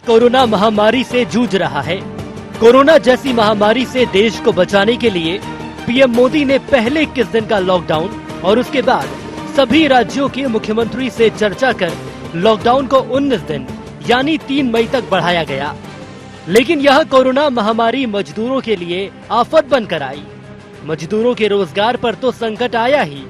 Corona महामारी से जूझ रहा है। कोरोना जैसी महामारी से देश को बचाने के लिए पीएम मोदी ने पहले 21 दिन का लॉकडाउन और उसके बाद सभी राज्यों के मुख्यमंत्री से चर्चा कर लॉकडाउन को 19 दिन यानी 3 मई तक बढ़ाया गया। लेकिन यह कोरोना महामारी मजदूरों के लिए आफत बनकर आई। मजदूरों के रोजगार पर तो संकट आया ही,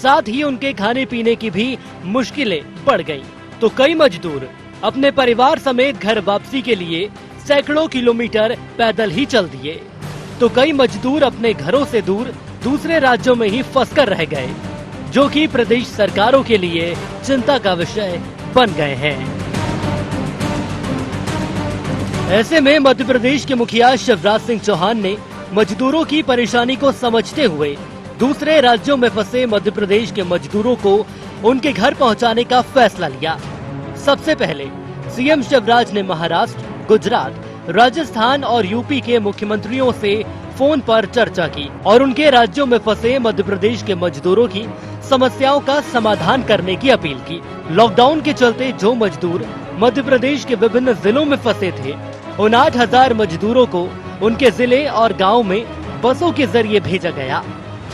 साथ ही उनके खाने पीने की भी मुश्किलें बढ़ गईं। तो कई मजदूर अपने परिवार समेत घर वापसी के लिए सैकड़ों किलोमीटर पैदल ही चल दिए, तो कई मजदूर अपने घरों से दूर दूसरे राज्यों में ही फंसकर रह गए, जो कि प्रदेश सरकारों के लिए चिंता का विषय बन गए हैं। ऐसे में मध्य प्रदेश के मुखिया शिवराज सिंह चौहान ने मजदूरों की परेशानी को समझते हुए दूसरे राज्यों में फंसे मध्य प्रदेश के मजदूरों को उनके घर पहुंचाने का फैसला लिया। सबसे पहले सीएम शिवराज ने महाराष्ट्र, गुजरात, राजस्थान और यूपी के मुख्यमंत्रियों से फोन पर चर्चा की और उनके राज्यों में फंसे मध्य प्रदेश के मजदूरों की समस्याओं का समाधान करने की अपील की। लॉकडाउन के चलते जो मजदूर मध्य प्रदेश के विभिन्न जिलों में फंसे थे, उन 8,000 मजदूरों को उनके जिले और गांव में बसों के जरिए भेजा गया।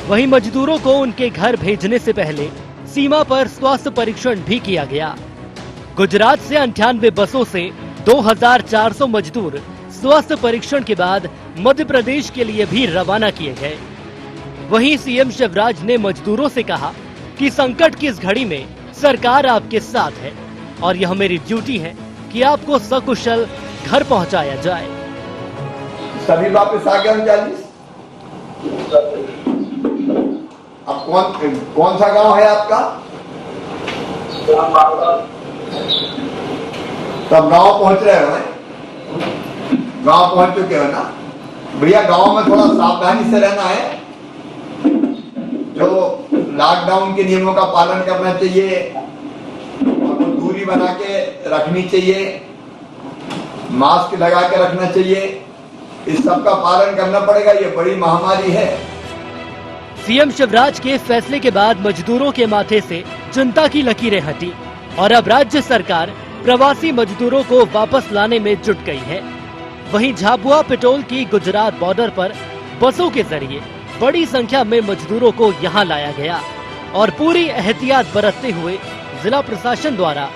वहीं मजदूरों को उनके घर भेजने से पहले सीमा पर स्वास्थ्य परीक्षण भी किया गया। गुजरात से 98 बसों से 2,400 मजदूर स्वास्थ्य परीक्षण के बाद मध्य प्रदेश के लिए भी रवाना किए गए। वहीं सीएम शिवराज ने मजदूरों से कहा कि संकट की इस घड़ी में सरकार आपके साथ है और यह मेरी ड्यूटी है कि आपको सकुशल घर पहुंचाया जाए। सभी वापस आ गए 39। अब कौन सा गांव है आपका? तब गांव पहुंच रहे हो? गांव पहुंच चुके हो ना? भैया गांव में थोड़ा सावधानी से रहना है। जो लॉकडाउन के नियमों का पालन करना चाहिए, दूरी बना के रखनी चाहिए, मास्क लगा के रखना चाहिए, इस सब का पालन करना पड़ेगा। ये बड़ी महामारी है। सीएम शिवराज के फैसले के बाद मजदूरों के माथे से चिंता की लकीरें हटी और अब राज्य सरकार प्रवासी मजदूरों को वापस लाने में जुट गई है। वहीं झाबुआ पिटोल की गुजरात बॉर्डर पर बसों के जरिए बड़ी संख्या में मजदूरों को यहां लाया गया और पूरी एहतियात बरतते हुए जिला प्रशासन द्वारा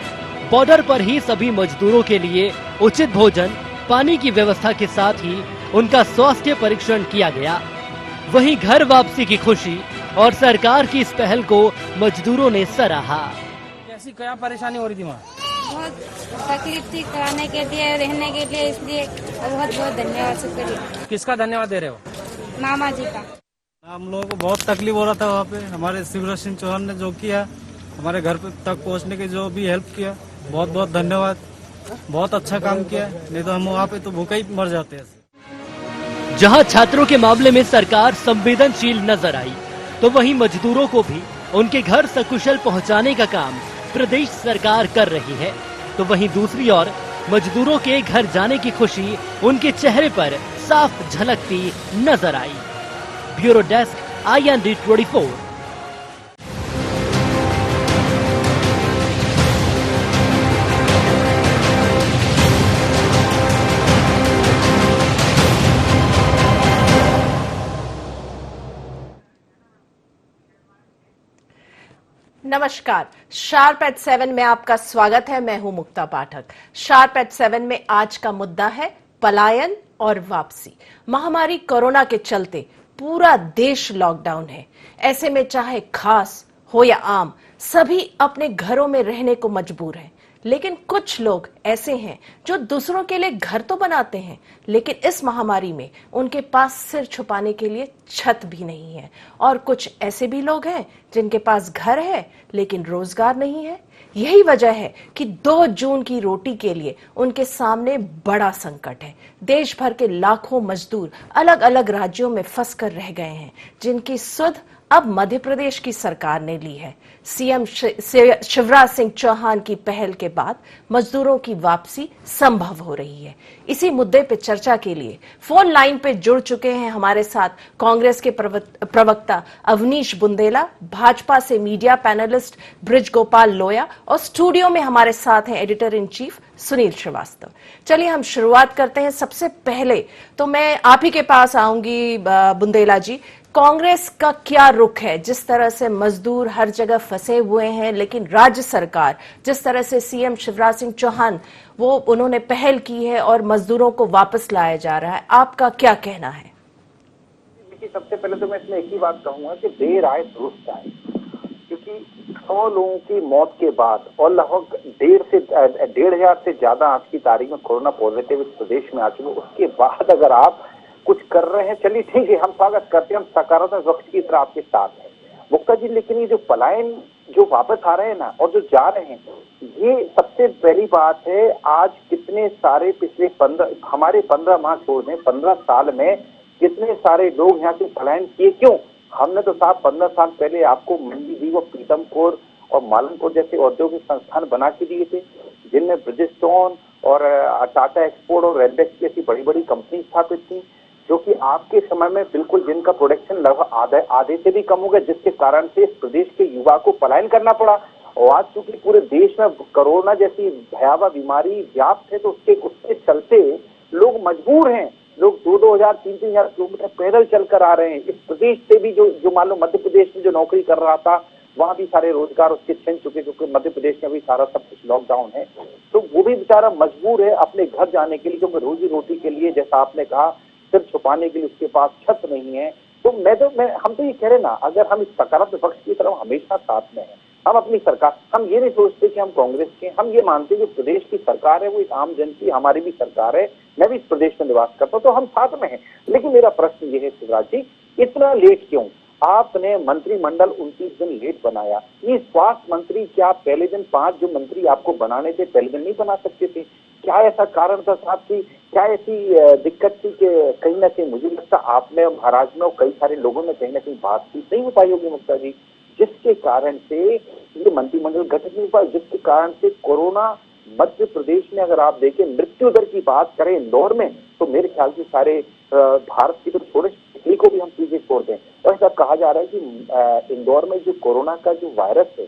बॉर्डर पर ही सभी मजदूरों के लिए उचित भोजन, पानी की व्यवस्था के साथ ही उनका स्वास्थ्य परीक्षण किया गया। वहीं घर वापसी की खुशी और सरकार की इस पहल को मजदूरों ने सराहा। ऐसी क्या परेशानी हो रही थी वहाँ? बहुत तकलीफ थी खाने के लिए, रहने के लिए, इसलिए बहुत बहुत धन्यवाद शुक्रिया। किसका धन्यवाद दे रहे हो? मामा जी का। हम लोगों को बहुत तकलीफ हो रहा था वहाँ पे। हमारे शिवराज सिंह चौहान ने जो किया, हमारे घर तक पहुँचने की जो भी हेल्प किया, बहुत बहुत धन्यवाद। बहुत अच्छा काम किया, नहीं तो हम वहाँ पे तो भूखे ही मर जाते हैं। जहां छात्रों के मामले में सरकार संवेदनशील नजर आई, तो वहीं मजदूरों को भी उनके घर सकुशल पहुंचाने का काम प्रदेश सरकार कर रही है। तो वहीं दूसरी ओर मजदूरों के घर जाने की खुशी उनके चेहरे पर साफ झलकती नजर आई। Bureau desk, IND 24। नमस्कार, शार्प एट 7 में आपका स्वागत है। मैं हूं मुक्ता पाठक। शार्प एट 7 में आज का मुद्दा है पलायन और वापसी। महामारी कोरोना के चलते पूरा देश लॉकडाउन है। ऐसे में चाहे खास हो या आम, सभी अपने घरों में रहने को मजबूर हैं। लेकिन कुछ लोग ऐसे हैं जो दूसरों के लिए घर तो बनाते हैं, लेकिन इस महामारी में उनके पास सिर छुपाने के लिए छत भी नहीं है। और कुछ ऐसे भी लोग हैं जिनके पास घर है लेकिन रोजगार नहीं है। यही वजह है कि 2 जून की रोटी के लिए उनके सामने बड़ा संकट है। देश भर के लाखों मजदूर अलग अलग राज्यों में फंस कर रह गए हैं, जिनकी सुध अब मध्य प्रदेश की सरकार ने ली है। सीएम शिवराज सिंह चौहान की पहल के बाद मजदूरों की वापसी संभव हो रही है। इसी मुद्दे पे चर्चा के लिए फोन लाइन पे जुड़ चुके हैं हमारे साथ कांग्रेस के प्रवक्ता अवनीश बुंदेला, भाजपा से मीडिया पैनलिस्ट ब्रिज गोपाल लोया और स्टूडियो में हमारे साथ हैं editor in chief Sunil Srivastava. चलिए हम शुरुआत करते हैं। सबसे पहले तो मैं आप ही के पास आऊंगी बुंदेला जी, कांग्रेस का क्या रुख है? जिस तरह से मजदूर हर जगह फंसे हुए हैं, लेकिन राज्य सरकार जिस तरह से सीएम शिवराज सिंह चौहान उन्होंने पहल की है और मजदूरों को वापस लाया जा रहा है, आपका क्या कहना है? देखिए, सबसे पहले तो मैं इसमें एक ही बात कहूंगा कि देर आए दुरुस्त आए, क्योंकि 100 लोगों की मौत के बाद और लगभग 1,500 से ज्यादा आज की तारीख में कोरोना पॉजिटिव इस प्रदेश में आ चुके, उसके बाद अगर आप कुछ कर रहे हैं, चलिए ठीक है, हम स्वागत करते हैं, हम सकारात्मक वक्त की तरह आपके साथ हैं मुक्ता जी। लेकिन ये जो पलायन जो वापस आ रहे हैं ना और जो जा रहे हैं, ये सबसे पहली बात है। आज कितने सारे पिछले 15 माह छोड़ दें, 15 साल में कितने सारे लोग यहाँ से पलायन किए, क्यों? हमने तो साहब 15 साल पहले आपको मंडी दी वो पीतमपुर और मालनपुर जैसे औद्योगिक संस्थान बना के दिए थे, जिनमें ब्रिजस्टोन और टाटा एक्सपोर्ट और रेडबैक्स जैसी बड़ी बड़ी कंपनी स्थापित थी, जो कि आपके समय में बिल्कुल जिनका प्रोडक्शन लगभग आधे से भी कम हो गया, जिसके कारण से इस प्रदेश के युवा को पलायन करना पड़ा। और आज चूंकि पूरे देश में कोरोना जैसी भयावह बीमारी व्याप्त है, तो उसके चलते लोग मजबूर हैं, लोग 2,000 3,000 किलोमीटर पैदल चलकर आ रहे हैं। इस प्रदेश से भी जो मान लो मध्य प्रदेश में जो नौकरी कर रहा था, वहां भी सारे रोजगार उसके छिन चुके, क्योंकि मध्य प्रदेश में भी सारा सब कुछ लॉकडाउन है। तो वो भी बेचारा मजबूर है अपने घर जाने के लिए, क्योंकि रोजी रोटी के लिए, जैसा आपने कहा, सिर छुपाने के लिए उसके पास छत नहीं है। तो हम तो ये कह रहे ना, अगर हम इस सकारात्मक पक्ष की तरफ हमेशा साथ में हैं, हम अपनी सरकार, हम ये नहीं सोचते कि हम कांग्रेस के, हम ये मानते हैं कि प्रदेश की सरकार है वो एक आम जन की, हमारी भी सरकार है, मैं भी इस प्रदेश में निवास करता हूँ, तो हम साथ में हैं। लेकिन मेरा प्रश्न ये है शिवराज जी, इतना लेट क्यों? आपने मंत्रिमंडल 29 दिन लेट बनाया। ये स्वास्थ्य मंत्री, क्या पहले दिन 5 जो मंत्री आपको बनाने थे पहले दिन नहीं बना सकते थे? क्या ऐसा कारण था साहब की? क्या ऐसी दिक्कत थी कि कहीं ना कहीं मुझे लगता आपने महाराज में और कई सारे लोगों ने कहीं ना कहीं बातचीत नहीं हो पाई होगी मुक्ता जी, जिसके कारण से ये मंत्रिमंडल गठित नहीं हुआ, जिसके कारण से कोरोना मध्य प्रदेश में, अगर आप देखें मृत्यु दर की बात करें इंदौर में, तो मेरे ख्याल से सारे भारत की तो छोड़े, दिल्ली को भी हम पीछे छोड़ दें। और ऐसा कहा जा रहा है कि इंदौर में जो कोरोना का जो वायरस है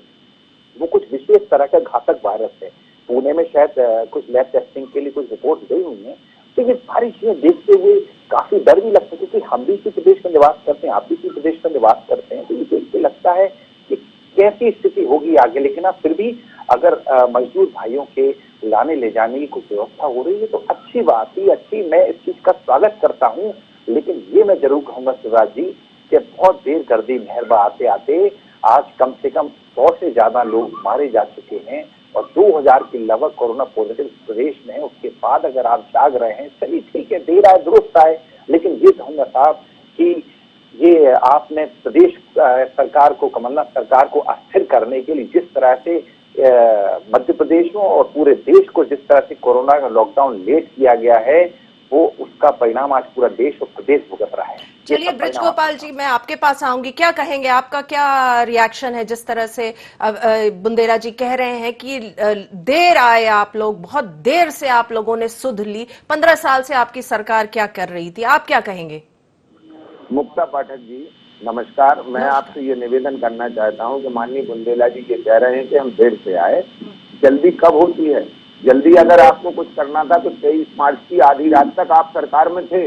वो कुछ विशेष तरह का घातक वायरस है। पुणे में शायद कुछ लैब टेस्टिंग के लिए कुछ रिपोर्ट गई हुई है। तो ये सारी चीजें देखते हुए काफी डर भी लगता है, क्योंकि हम भी इसी प्रदेश में निवास करते हैं, आप भी इसी प्रदेश में निवास करते हैं, तो ये देखते लगता है कि कैसी स्थिति होगी आगे। लेकिन अब फिर भी अगर मजदूर भाइयों के लाने ले जाने की कुछ व्यवस्था हो रही है तो अच्छी बात ही अच्छी, मैं इस चीज का स्वागत करता हूँ। लेकिन ये मैं जरूर कहूंगा शिवराज जी कि बहुत देर कर दी मेहरबा आते आते आज कम से कम 100 से ज्यादा लोग मारे जा चुके हैं और 2,000 के लगभग कोरोना पॉजिटिव प्रदेश में है। उसके बाद अगर आप जाग रहे हैं, चलिए ठीक है, देर आए दुरुस्त आए, लेकिन ये कहूंगा साहब कि ये आपने प्रदेश सरकार को, कमलनाथ सरकार को अस्थिर करने के लिए जिस तरह से मध्य प्रदेश में और पूरे देश को जिस तरह से कोरोना का लॉकडाउन लेट किया गया है, वो उसका परिणाम आज पूरा देश और प्रदेश भुगत रहा है। चलिए ब्रिज गोपाल जी, मैं आपके पास आऊंगी, क्या कहेंगे, आपका क्या रिएक्शन है जिस तरह से बुंदेला जी कह रहे हैं कि देर आए आप लोग, बहुत देर से आप लोगों ने सुध ली, 15 साल से आपकी सरकार क्या कर रही थी, आप क्या कहेंगे? मुक्ता पाठक जी नमस्कार। मैं आपसे ये निवेदन करना चाहता हूँ कि माननीय बुंदेला जी ये कह रहे हैं कि हम देर से आए, जल्दी कब होती है? जल्दी अगर आपको कुछ करना था तो 23 मार्च की आधी रात तक आप सरकार में थे,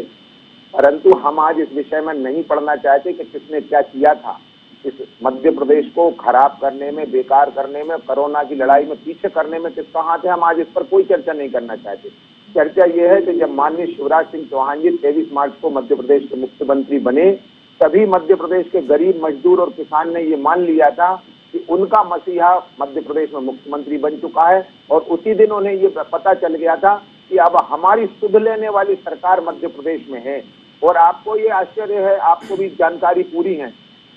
परंतु हम आज इस विषय में नहीं पढ़ना चाहते कि किसने क्या किया था। इस मध्य प्रदेश को खराब करने में, बेकार करने में, कोरोना की लड़ाई में पीछे करने में किसका हाथ है, हम आज इस पर कोई चर्चा नहीं करना चाहते। चर्चा ये है कि जब माननीय शिवराज सिंह चौहान जी 23 मार्च को मध्य प्रदेश के मुख्यमंत्री बने, तभी मध्य प्रदेश के गरीब मजदूर और किसान ने ये मान लिया था कि उनका मसीहा मध्य प्रदेश में मुख्यमंत्री बन चुका है। और उसी दिन उन्हें ये पता चल गया था कि अब हमारी सुध लेने वाली सरकार मध्य प्रदेश में है। और आपको ये आश्चर्य है, आपको भी जानकारी पूरी है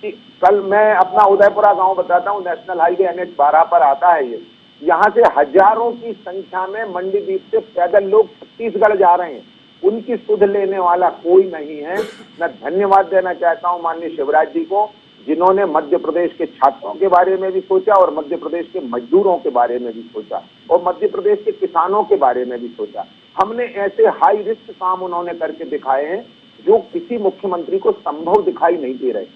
कि कल मैं अपना उदयपुरा गांव बताता हूँ, नेशनल हाईवे NH 12 पर आता है ये, यहाँ से हजारों की संख्या में मंडीदीप से पैदल लोग छत्तीसगढ़ जा रहे हैं, उनकी सुध लेने वाला कोई नहीं है। मैं धन्यवाद देना चाहता हूँ माननीय शिवराज जी को, जिन्होंने मध्य प्रदेश के छात्रों के बारे में भी सोचा और मध्य प्रदेश के मजदूरों के बारे में भी सोचा और मध्य प्रदेश के किसानों के बारे में भी सोचा। हमने ऐसे हाई रिस्क काम उन्होंने करके दिखाए हैं जो किसी मुख्यमंत्री को संभव दिखाई नहीं दे रहे।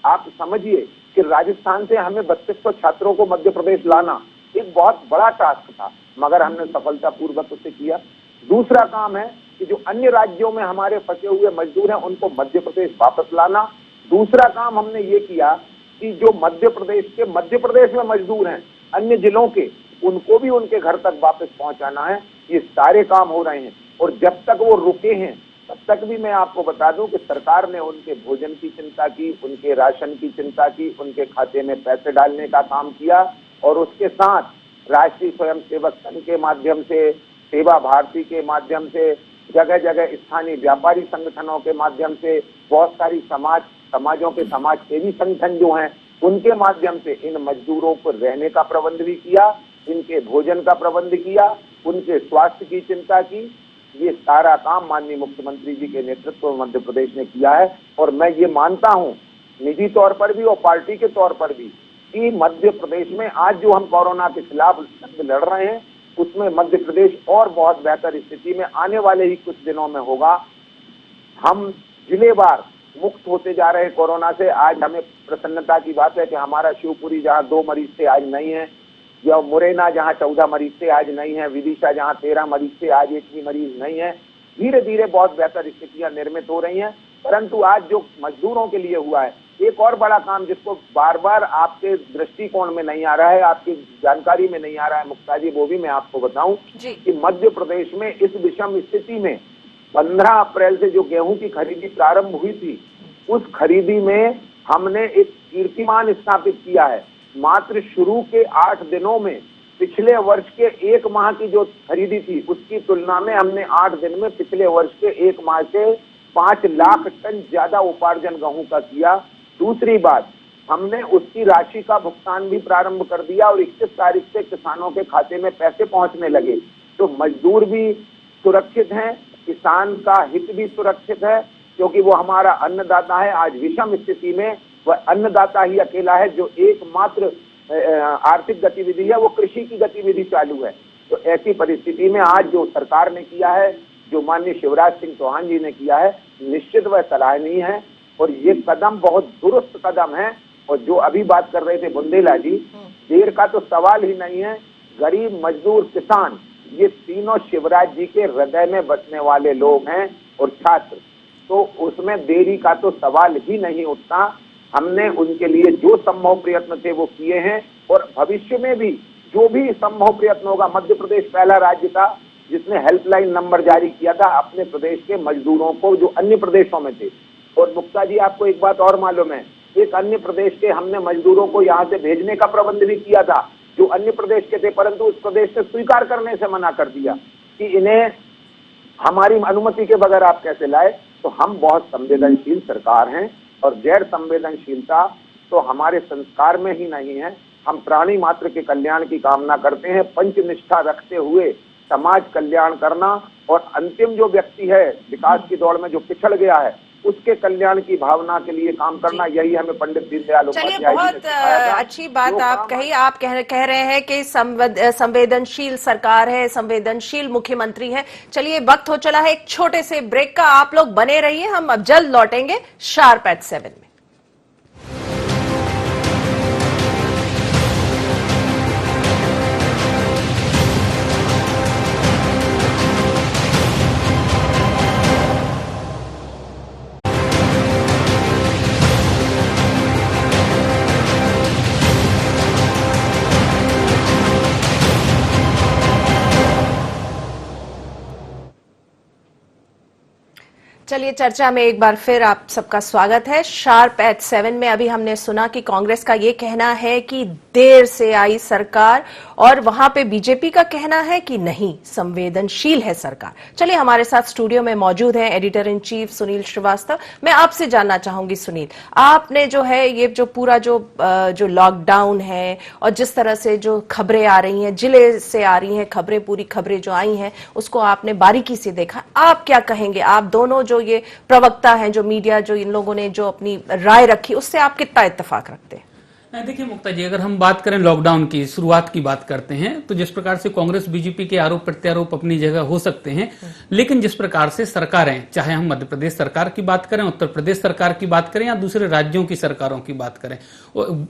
आप समझिए कि राजस्थान से हमें 3200 छात्रों को मध्य प्रदेश लाना एक बहुत बड़ा टास्क था, मगर हमने सफलतापूर्वक उसे किया। दूसरा काम है कि जो अन्य राज्यों में हमारे फंसे हुए मजदूर हैं उनको मध्य प्रदेश वापस लाना। दूसरा काम हमने ये किया कि जो मध्य प्रदेश में मजदूर हैं अन्य जिलों के, उनको भी उनके घर तक वापस पहुंचाना है। ये सारे काम हो रहे हैं और जब तक वो रुके हैं तब तक भी मैं आपको बता दूं कि सरकार ने उनके भोजन की चिंता की, उनके राशन की चिंता की, उनके खाते में पैसे डालने का काम किया और उसके साथ राष्ट्रीय स्वयंसेवक संघ के माध्यम से, सेवा भारती के माध्यम से, जगह जगह स्थानीय व्यापारी संगठनों के माध्यम से, बहुत सारी समाजों के समाज सेवी संगठन जो हैं उनके माध्यम से इन मजदूरों को रहने का प्रबंध भी किया, इनके भोजन का प्रबंध किया, उनके स्वास्थ्य की चिंता की। ये सारा काम माननीय मुख्यमंत्री जी के नेतृत्व में मध्य प्रदेश ने किया है और मैं ये मानता हूँ निजी तौर पर भी और पार्टी के तौर पर भी कि मध्य प्रदेश में आज जो हम कोरोना के खिलाफ लड़ रहे हैं उसमें मध्य प्रदेश और बहुत बेहतर स्थिति में आने वाले ही कुछ दिनों में होगा। हम जिलेवार मुक्त होते जा रहे हैं कोरोना से। आज हमें प्रसन्नता की बात है कि हमारा शिवपुरी जहां 2 मरीज थे आज नहीं है, या मुरैना जहां 14 मरीज थे आज नहीं है, विदिशा जहां 13 मरीज थे आज एक भी मरीज नहीं है। धीरे धीरे बहुत बेहतर स्थितियां निर्मित हो रही हैं। परंतु आज जो मजदूरों के लिए हुआ है एक और बड़ा काम जिसको बार बार आपके दृष्टिकोण में नहीं आ रहा है, आपकी जानकारी में नहीं आ रहा है मुक्ता जी, वो भी मैं आपको बताऊं कि मध्य प्रदेश में इस विषम स्थिति में 15 अप्रैल से जो गेहूं की खरीदी प्रारंभ हुई थी उस खरीदी में हमने एक कीर्तिमान स्थापित किया है। मात्र शुरू के 8 दिनों में पिछले वर्ष के 1 माह की जो खरीदी थी उसकी तुलना में हमने 8 दिन में पिछले वर्ष के 1 माह से 5 लाख टन ज्यादा उपार्जन गेहूं का किया। दूसरी बात, हमने उसकी राशि का भुगतान भी प्रारंभ कर दिया और 21 तारीख से किसानों के खाते में पैसे पहुंचने लगे। तो मजदूर भी सुरक्षित हैं, किसान का हित भी सुरक्षित है, क्योंकि वो हमारा अन्नदाता है। आज विषम स्थिति में वह अन्नदाता ही अकेला है जो एकमात्र आर्थिक गतिविधि है, वो कृषि की गतिविधि चालू है। तो ऐसी परिस्थिति में आज जो सरकार ने किया है, जो माननीय शिवराज सिंह चौहान जी ने किया है, निश्चित वह सराहनीय है और ये कदम बहुत दुरुस्त कदम है। और जो अभी बात कर रहे थे बुंदेला जी, देर का तो सवाल ही नहीं है। गरीब, मजदूर, किसान, ये तीनों शिवराज जी के हृदय में बसने वाले लोग हैं और छात्र, तो उसमें देरी का तो सवाल ही नहीं उठता। हमने उनके लिए जो संभव प्रयत्न थे वो किए हैं और भविष्य में भी जो भी संभव प्रयत्न होगा। मध्य प्रदेश पहला राज्य था जिसने हेल्पलाइन नंबर जारी किया था अपने प्रदेश के मजदूरों को जो अन्य प्रदेशों में थे। और मुक्ता जी, आपको एक बात और मालूम है, एक अन्य प्रदेश के हमने मजदूरों को यहाँ से भेजने का प्रबंध भी किया था जो अन्य प्रदेश के थे, परंतु उस प्रदेश ने स्वीकार करने से मना कर दिया कि इन्हें हमारी अनुमति के बगैर आप कैसे लाए। तो हम बहुत संवेदनशील सरकार हैं और गैर संवेदनशीलता तो हमारे संस्कार में ही नहीं है। हम प्राणी मात्र के कल्याण की कामना करते हैं, पंचनिष्ठा रखते हुए समाज कल्याण करना और अंतिम जो व्यक्ति है विकास की दौड़ में जो पिछड़ गया है उसके कल्याण की भावना के लिए काम करना, यही हमें पंडित दीनदयाल चलिए, बहुत अच्छी बात आप कही। आप कह रहे हैं कि संवेदनशील सरकार है, संवेदनशील मुख्यमंत्री है। चलिए, वक्त हो चला है एक छोटे से ब्रेक का। आप लोग बने रहिए, हम अब जल्द लौटेंगे शार्प एट 7 में। चलिए, चर्चा में एक बार फिर आप सबका स्वागत है। शार्प एट 7 में अभी हमने सुना कि कांग्रेस का ये कहना है कि देर से आई सरकार और वहां पे बीजेपी का कहना है कि नहीं, संवेदनशील है सरकार। चलिए, हमारे साथ स्टूडियो में मौजूद हैं editor in chief Sunil Srivastava. मैं आपसे जानना चाहूंगी सुनील, आपने जो है ये जो पूरा जो लॉकडाउन है और जिस तरह से जो खबरें आ रही हैं, जिले से आ रही हैं खबरें, पूरी खबरें जो आई हैं उसको आपने बारीकी से देखा। आप क्या कहेंगे? आप दोनों जो ये प्रवक्ता हैं, जो मीडिया, जो इन लोगों ने जो अपनी राय रखी, उससे आप कितना इत्तेफाक रखते हैं? देखिए मुक्ता जी, अगर हम बात करें लॉकडाउन की शुरुआत की बात करते हैं तो जिस प्रकार से कांग्रेस बीजेपी के आरोप प्रत्यारोप अपनी जगह हो सकते हैं, लेकिन जिस प्रकार से सरकारें, चाहे हम मध्य प्रदेश सरकार की बात करें, उत्तर प्रदेश सरकार की बात करें या दूसरे राज्यों की सरकारों की बात करें,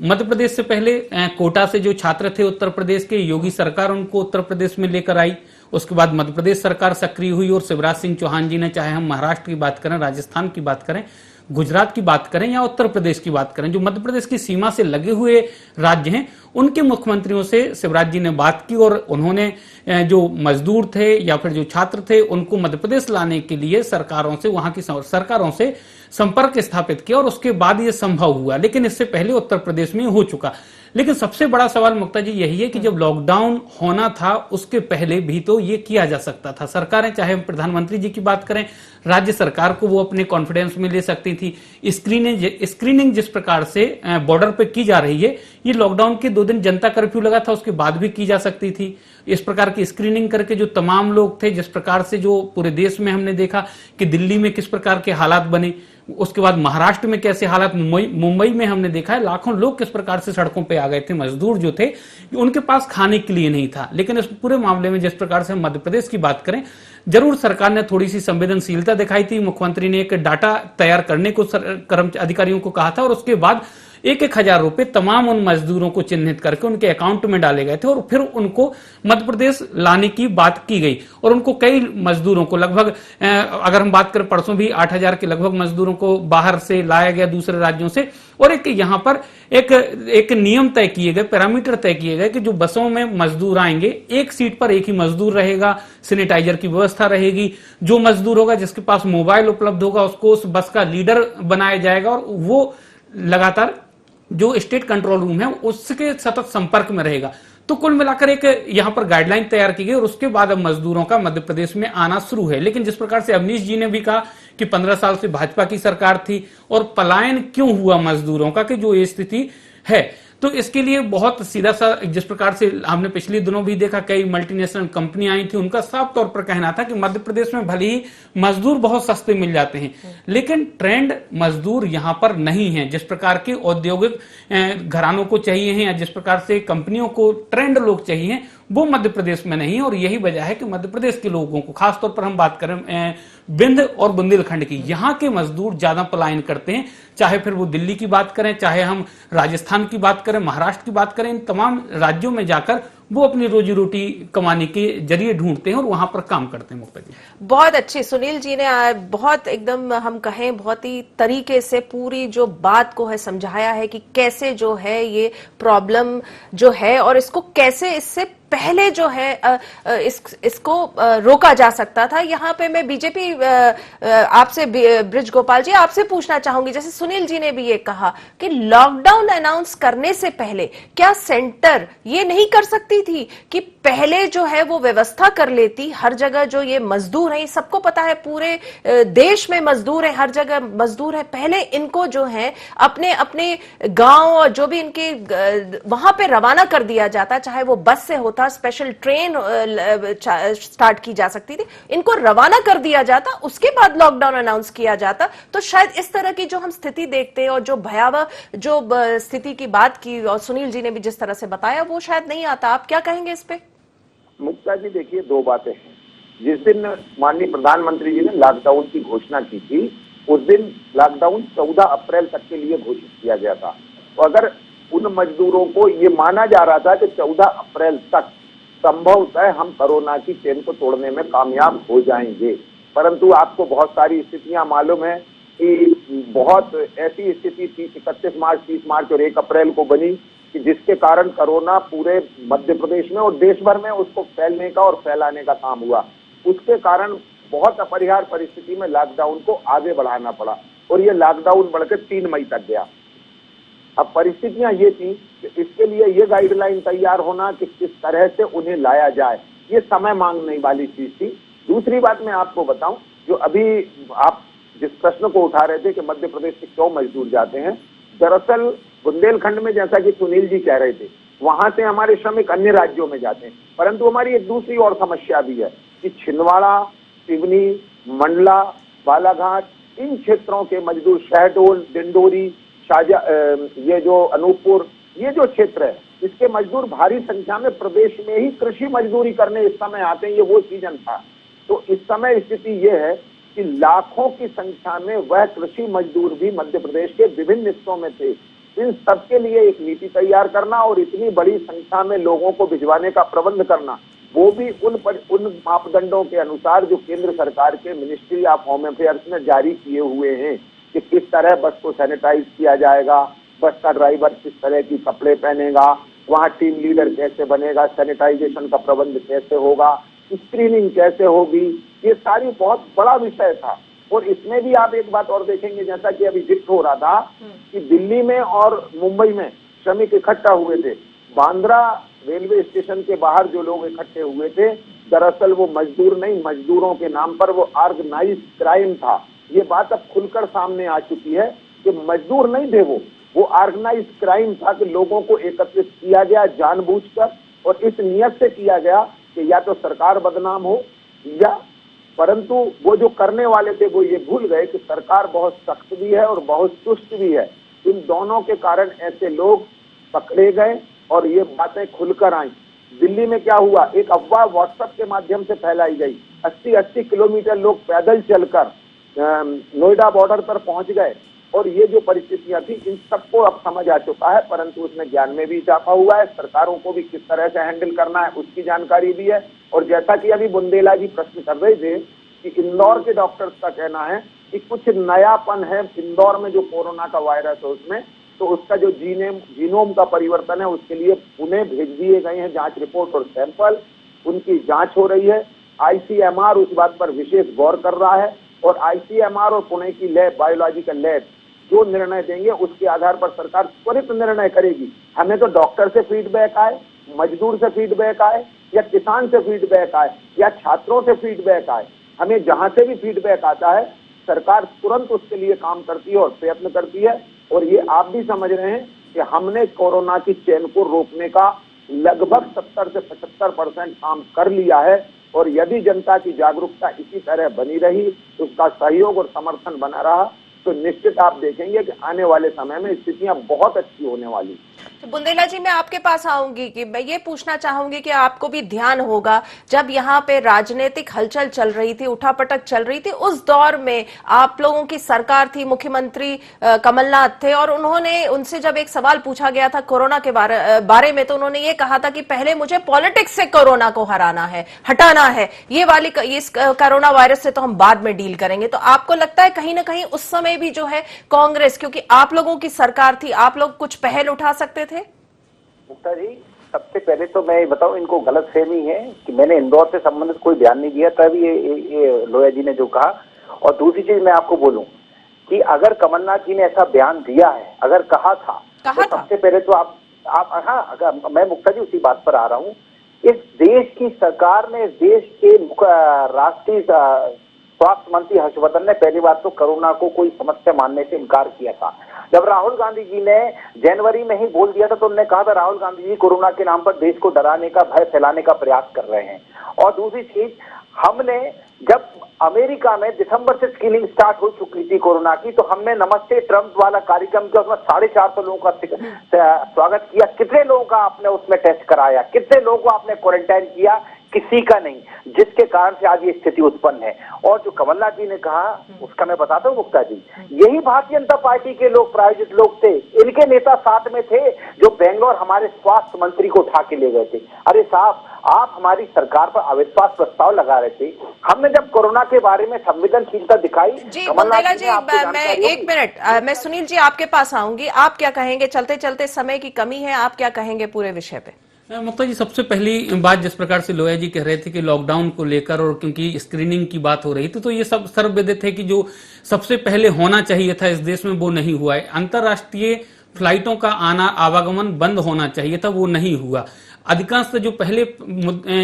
मध्य प्रदेश से पहले कोटा से जो छात्र थे उत्तर प्रदेश के, योगी सरकार उनको उत्तर प्रदेश में लेकर आई। उसके बाद मध्य प्रदेश सरकार सक्रिय हुई और शिवराज सिंह चौहान जी ने, चाहे हम महाराष्ट्र की बात करें, राजस्थान की बात करें, गुजरात की बात करें या उत्तर प्रदेश की बात करें, जो मध्य प्रदेश की सीमा से लगे हुए राज्य हैं, उनके मुख्यमंत्रियों से शिवराज जी ने बात की और उन्होंने जो मजदूर थे या फिर जो छात्र थे उनको मध्य प्रदेश लाने के लिए सरकारों से, वहां की सरकारों से संपर्क स्थापित किया और उसके बाद ये संभव हुआ। लेकिन इससे पहले उत्तर प्रदेश में हो चुका। लेकिन सबसे बड़ा सवाल मुक्ता जी यही है कि जब लॉकडाउन होना था उसके पहले भी तो ये किया जा सकता था। सरकारें, चाहे हम प्रधानमंत्री जी की बात करें, राज्य सरकार को वो अपने कॉन्फिडेंस में ले सकती थी। स्क्रीनिंग जिस प्रकार से बॉर्डर पे की जा रही है, ये लॉकडाउन के 2 दिन जनता कर्फ्यू लगा था उसके बाद भी की जा सकती थी। इस प्रकार की स्क्रीनिंग करके जो तमाम लोग थे, जिस प्रकार से जो पूरे देश में हमने देखा कि दिल्ली में किस प्रकार के हालात बने, उसके बाद महाराष्ट्र में कैसे हालात, मुंबई में हमने देखा है लाखों लोग किस प्रकार से सड़कों पे आ गए थे। मजदूर जो थे उनके पास खाने के लिए नहीं था। लेकिन इस पूरे मामले में जिस प्रकार से हम मध्य प्रदेश की बात करें, जरूर सरकार ने थोड़ी सी संवेदनशीलता दिखाई थी। मुख्यमंत्री ने एक डाटा तैयार करने को अधिकारियों को कहा था और उसके बाद 1,000 रुपए तमाम उन मजदूरों को चिन्हित करके उनके अकाउंट में डाले गए थे और फिर उनको मध्य प्रदेश लाने की बात की गई। और उनको कई मजदूरों को, लगभग अगर हम बात करें परसों भी 8,000 के लगभग मजदूरों को बाहर से लाया गया दूसरे राज्यों से। और एक यहां पर एक नियम तय किए गए, पैरामीटर तय किए गए कि जो बसों में मजदूर आएंगे, एक सीट पर एक ही मजदूर रहेगा, सैनिटाइजर की व्यवस्था रहेगी। जो मजदूर होगा जिसके पास मोबाइल उपलब्ध होगा उसको उस बस का लीडर बनाया जाएगा और वो लगातार जो स्टेट कंट्रोल रूम है उसके सतत संपर्क में रहेगा। तो कुल मिलाकर एक यहां पर गाइडलाइन तैयार की गई और उसके बाद अब मजदूरों का मध्य प्रदेश में आना शुरू है। लेकिन जिस प्रकार से अवनीश जी ने भी कहा कि 15 साल से भाजपा की सरकार थी और पलायन क्यों हुआ मजदूरों का, कि जो ये स्थिति है, तो इसके लिए बहुत सीधा सा, जिस प्रकार से हमने पिछले दिनों भी देखा कई मल्टीनेशनल कंपनियां आई थी, उनका साफ तौर पर कहना था कि मध्य प्रदेश में भले ही मजदूर बहुत सस्ते मिल जाते हैं लेकिन ट्रेंड मजदूर यहां पर नहीं है। जिस प्रकार के औद्योगिक घरानों को चाहिए हैं या जिस प्रकार से कंपनियों को ट्रेंड लोग चाहिए वो मध्य प्रदेश में नहीं है। और यही वजह है कि मध्य प्रदेश के लोगों को, खासतौर पर हम बात करें विंध्य और बुंदेलखंड की, यहाँ के मजदूर ज्यादा पलायन करते हैं। चाहे फिर वो दिल्ली की बात करें, चाहे हम राजस्थान की बात करें, महाराष्ट्र की बात करें, इन तमाम राज्यों में जाकर वो अपनी रोजी रोटी कमाने के जरिए ढूंढते हैं और वहां पर काम करते हैं। मुक्ता जी बहुत अच्छी, सुनील जी ने बहुत एकदम हम कहें बहुत ही तरीके से पूरी जो बात को है समझाया है कि कैसे जो है ये प्रॉब्लम जो है और इसको कैसे इससे पहले जो है इसको रोका जा सकता था। यहाँ पे मैं बीजेपी आपसे, ब्रिज गोपाल जी, आपसे पूछना चाहूंगी, जैसे सुनील जी ने भी ये कहा कि लॉकडाउन अनाउंस करने से पहले क्या सेंटर ये नहीं कर सकती थी कि पहले जो है वो व्यवस्था कर लेती, हर जगह जो ये मजदूर है, सबको पता है पूरे देश में मजदूर है, हर जगह मजदूर है, पहले इनको जो है अपने अपने गांव और जो भी इनके वहां पे रवाना कर दिया जाता, चाहे वो बस से होता, स्पेशल ट्रेन स्टार्ट की जा सकती थी, इनको रवाना कर दिया जाता, उसके बाद लॉकडाउन अनाउंस किया जाता, तो शायद इस तरह की जो हम स्थिति देखते हैं और जो भयावह जो स्थिति की बात की और सुनील जी ने भी जिस तरह से बताया वो शायद नहीं आता। आप क्या कहेंगे इस पे? मुक्ता जी देखिए, 2 बातें हैं। जिस दिन माननीय प्रधानमंत्री जी ने लॉकडाउन की घोषणा की थी उस दिन लॉकडाउन 14 अप्रैल तक के लिए घोषित किया गया था। तो अगर उन मजदूरों को ये माना जा रहा था कि 14 अप्रैल तक संभवतः हम कोरोना की चेन को तोड़ने में कामयाब हो जाएंगे, परंतु आपको बहुत सारी स्थितियां मालूम है कि बहुत ऐसी स्थिति 31 मार्च, 30 मार्च और 1 अप्रैल को बनी कि जिसके कारण कोरोना पूरे मध्य प्रदेश में और देश भर में उसको फैलने का और फैलाने का काम हुआ। उसके कारण बहुत अपरिहार्य परिस्थिति में लॉकडाउन को आगे बढ़ाना पड़ा और ये लॉकडाउन बढ़कर 3 मई तक गया। अब परिस्थितियां ये थी कि इसके लिए ये गाइडलाइन तैयार होना कि किस तरह से उन्हें लाया जाए, ये समय मांगने वाली चीज थी। दूसरी बात मैं आपको बताऊं, जो अभी आप जिस प्रश्न को उठा रहे थे कि मध्य प्रदेश से क्यों मजदूर जाते हैं, दरअसल बुंदेलखंड में जैसा कि सुनील जी कह रहे थे, वहां से हमारे श्रमिक अन्य राज्यों में जाते हैं, परंतु हमारी एक दूसरी और समस्या भी है कि छिंदवाड़ा, सिवनी, मंडला बालाघाट, इन क्षेत्रों के मजदूर, शहडोल, डिंडोरी, ये जो अनूपपुर, ये जो क्षेत्र है, इसके मजदूर भारी संख्या में प्रदेश में ही कृषि मजदूरी करने इस समय आते हैं। ये वो सीजन था। तो इस समय स्थिति ये है कि लाखों की संख्या में वह कृषि मजदूर भी मध्य प्रदेश के विभिन्न हिस्सों में थे। इन सबके लिए एक नीति तैयार करना और इतनी बड़ी संख्या में लोगों को भिजवाने का प्रबंध करना, वो भी उन मापदंडों के अनुसार जो केंद्र सरकार के मिनिस्ट्री ऑफ होम अफेयर्स ने जारी किए हुए हैं कि किस तरह बस को सैनिटाइज किया जाएगा, बस का ड्राइवर किस तरह की कपड़े पहनेगा, वहाँ टीम लीडर कैसे बनेगा, सैनिटाइजेशन का प्रबंध कैसे होगा, स्क्रीनिंग कैसे होगी, ये सारी बहुत बड़ा विषय था। और इसमें भी आप एक बात और देखेंगे, जैसा कि अभी जिक्र हो रहा था कि दिल्ली में और मुंबई में श्रमिक इकट्ठा हुए थे। बांद्रा रेलवे स्टेशन के बाहर जो लोग इकट्ठे हुए थे, दरअसल वो मजदूर नहीं, मजदूरों के नाम पर वो ऑर्गेनाइज्ड क्राइम था। ये बात अब खुलकर सामने आ चुकी है कि मजदूर नहीं थे, वो ऑर्गेनाइज्ड क्राइम था कि लोगों को एकत्रित किया गया जानबूझकर और इस नियत से किया गया कि या तो सरकार बदनाम हो, या परंतु वो जो करने वाले थे वो ये भूल गए कि सरकार बहुत सख्त भी है और बहुत चुस्त भी है। इन दोनों के कारण ऐसे लोग पकड़े गए और ये बातें खुलकर आई। दिल्ली में क्या हुआ, एक अफवाह व्हाट्सएप के माध्यम से फैलाई गई। 80-80 किलोमीटर लोग पैदल चलकर नोएडा बॉर्डर पर पहुंच गए और ये जो परिस्थितियां थी, इन सबको अब समझ आ चुका है, परंतु उसमें ज्ञान में भी इजाफा हुआ है। सरकारों को भी किस तरह से हैंडल करना है उसकी जानकारी भी है। और जैसा कि अभी बुंदेला जी प्रश्न कर रहे थे कि इंदौर के डॉक्टर्स का कहना है कि कुछ नयापन है इंदौर में, जो कोरोना का वायरस है उसमें, तो उसका जो जीनोम का परिवर्तन है उसके लिए पुणे भेज दिए गए हैं जांच रिपोर्ट और सैंपल, उनकी जांच हो रही है। ICMR उस बात पर विशेष गौर कर रहा है और ICMR और पुणे की लैब, बायोलॉजिकल लैब जो निर्णय देंगे उसके आधार पर सरकार त्वरित निर्णय करेगी। हमें तो डॉक्टर से फीडबैक आए, मजदूर से फीडबैक आए, या किसान से फीडबैक आए, या छात्रों से फीडबैक आए, हमें जहां से भी फीडबैक आता है सरकार तुरंत उसके लिए काम करती है और प्रयत्न करती है। और ये आप भी समझ रहे हैं कि हमने कोरोना की चेन को रोकने का लगभग 70 से 75% काम कर लिया है। और यदि जनता की जागरूकता इसी तरह बनी रही, उसका सहयोग और समर्थन बना रहा, तो निश्चित आप देखेंगे कि आने वाले समय में स्थितियां बहुत अच्छी होने वाली। तो बुंदेला जी, मैं आपके पास आऊंगी कि मैं ये पूछना चाहूंगी कि आपको भी ध्यान होगा जब यहाँ पे राजनीतिक हलचल चल रही थी, उठापटक चल रही थी, उस दौर में आप लोगों की सरकार थी, मुख्यमंत्री कमलनाथ थे, और उनसे जब एक सवाल पूछा गया था कोरोना के बारे में, तो उन्होंने ये कहा था कि पहले मुझे पॉलिटिक्स से कोरोना को हटाना है, ये वाली इस कोरोना वायरस से तो हम बाद में डील करेंगे। तो आपको लगता है कहीं ना कहीं उस समय भी जो है कांग्रेस, क्योंकि आप लोगों की सरकार थी, आप लोग कुछ पहल उठा सकते थे? मुक्ता जी, सबसे पहले तो मैं बताऊं, इनको गलतफहमी है कि मैंने इंदौर से संबंधित कोई बयान नहीं दिया, तभी ये लोया जी ने जो कहा। और दूसरी चीज मैं आपको बोलूं कि अगर कमलनाथ जी ने ऐसा बयान दिया है, अगर कहा था तो सबसे पहले तो आप हाँ, अगर मैं मुक्ता जी उसी बात पर आ रहा हूँ। इस देश की सरकार ने, इस देश के राष्ट्रीय स्वास्थ्य मंत्री हर्षवर्धन ने पहली बात तो कोरोना को कोई समस्या मानने से इनकार किया था। जब राहुल गांधी जी ने जनवरी में ही बोल दिया था तो उन्होंने कहा था राहुल गांधी जी कोरोना के नाम पर देश को डराने का, भय फैलाने का प्रयास कर रहे हैं। और दूसरी चीज, हमने जब अमेरिका में दिसंबर से स्क्रीनिंग स्टार्ट हो चुकी थी कोरोना की, तो हमने नमस्ते ट्रंप वाला कार्यक्रम किया, उसमें 450 लोगों का स्वागत किया। कितने लोगों का आपने उसमें टेस्ट कराया, कितने लोगों को आपने क्वारंटाइन किया? किसी का नहीं, जिसके कारण से आज ये स्थिति उत्पन्न है। और जो कमलनाथ जी ने कहा उसका मैं बताता हूँ मुक्ता जी, यही भारतीय जनता पार्टी के लोग, प्रायोजित लोग थे, इनके नेता साथ में थे जो बेंगलोर हमारे स्वास्थ्य मंत्री को उठा के ले गए थे। अरे साहब, आप हमारी सरकार पर अविश्वास प्रस्ताव लगा रहे थे, हमने जब कोरोना के बारे में संवेदनशीलता दिखाई। जी बुंदेला जी, मैं एक मिनट, मैं सुनील जी आपके पास आऊंगी, आप क्या कहेंगे? चलते चलते समय की कमी है, आप क्या कहेंगे पूरे विषय पे? मुक्ता जी, सबसे पहली बात जिस प्रकार से लोया जी कह रहे थे कि लॉकडाउन को लेकर, और क्योंकि स्क्रीनिंग की बात हो रही थी, तो ये सब सर्वविदित है कि जो सबसे पहले होना चाहिए था इस देश में वो नहीं हुआ है। अंतर्राष्ट्रीय फ्लाइटों का आवागमन बंद होना चाहिए था, वो नहीं हुआ। अधिकांश जो पहले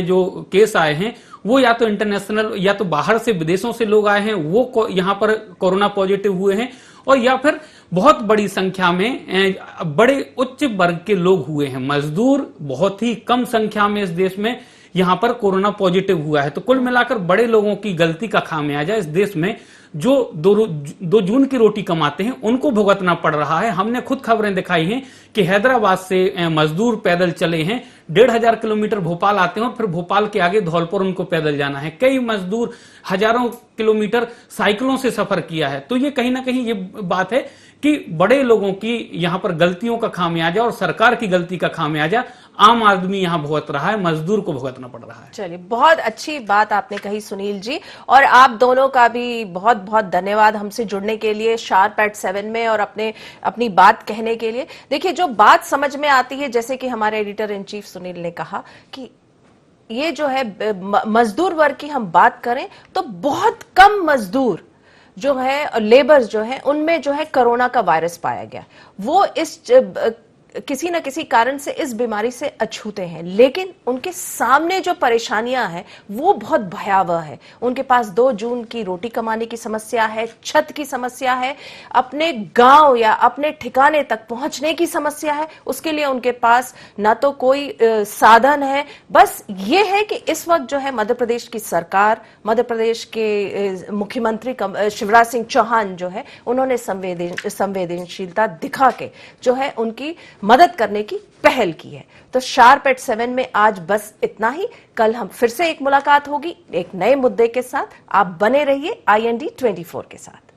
जो केस आए हैं वो या तो इंटरनेशनल, या तो बाहर से, विदेशों से लोग आए हैं, वो यहाँ पर कोरोना पॉजिटिव हुए हैं, और या फिर बहुत बड़ी संख्या में बड़े उच्च वर्ग के लोग हुए हैं। मजदूर बहुत ही कम संख्या में इस देश में यहाँ पर कोरोना पॉजिटिव हुआ है। तो कुल मिलाकर बड़े लोगों की गलती का खामियाजा इस देश में जो 2 जून की रोटी कमाते हैं उनको भुगतना पड़ रहा है। हमने खुद खबरें दिखाई हैं कि हैदराबाद से मजदूर पैदल चले हैं, 1,500 किलोमीटर भोपाल आते हैं और फिर भोपाल के आगे धौलपुर उनको पैदल जाना है। कई मजदूर हजारों किलोमीटर साइकिलों से सफर किया है। तो ये कहीं ना कहीं ये बात है कि बड़े लोगों की यहां पर गलतियों का खामियाजा और सरकार की गलती का खामियाजा आम आदमी यहां भुगत रहा है, मजदूर को भुगतना पड़ रहा है। चलिए, बहुत अच्छी बात आपने कही सुनील जी, और आप दोनों का भी बहुत बहुत धन्यवाद हमसे जुड़ने के लिए शार्प एट 7 में और अपनी बात कहने के लिए। देखिए, जो बात समझ में आती है, जैसे कि हमारे एडिटर इन चीफ सुनील ने कहा कि ये जो है मजदूर वर्ग की हम बात करें तो बहुत कम मजदूर जो है, लेबर्स जो है, उनमें जो है कोरोना का वायरस पाया गया। वो इस किसी न किसी कारण से इस बीमारी से अछूते हैं, लेकिन उनके सामने जो परेशानियां हैं वो बहुत भयावह है। उनके पास 2 जून की रोटी कमाने की समस्या है, छत की समस्या है, अपने गांव या अपने ठिकाने तक पहुंचने की समस्या है। उसके लिए उनके पास ना तो कोई साधन है। बस ये है कि इस वक्त जो है मध्य प्रदेश की सरकार, मध्य प्रदेश के मुख्यमंत्री शिवराज सिंह चौहान जो है, उन्होंने संवेदनशीलता दिखा के जो है उनकी मदद करने की पहल की है। तो शार्प एट 7 में आज बस इतना ही। कल हम फिर से एक मुलाकात होगी एक नए मुद्दे के साथ। आप बने रहिए IND 24 के साथ।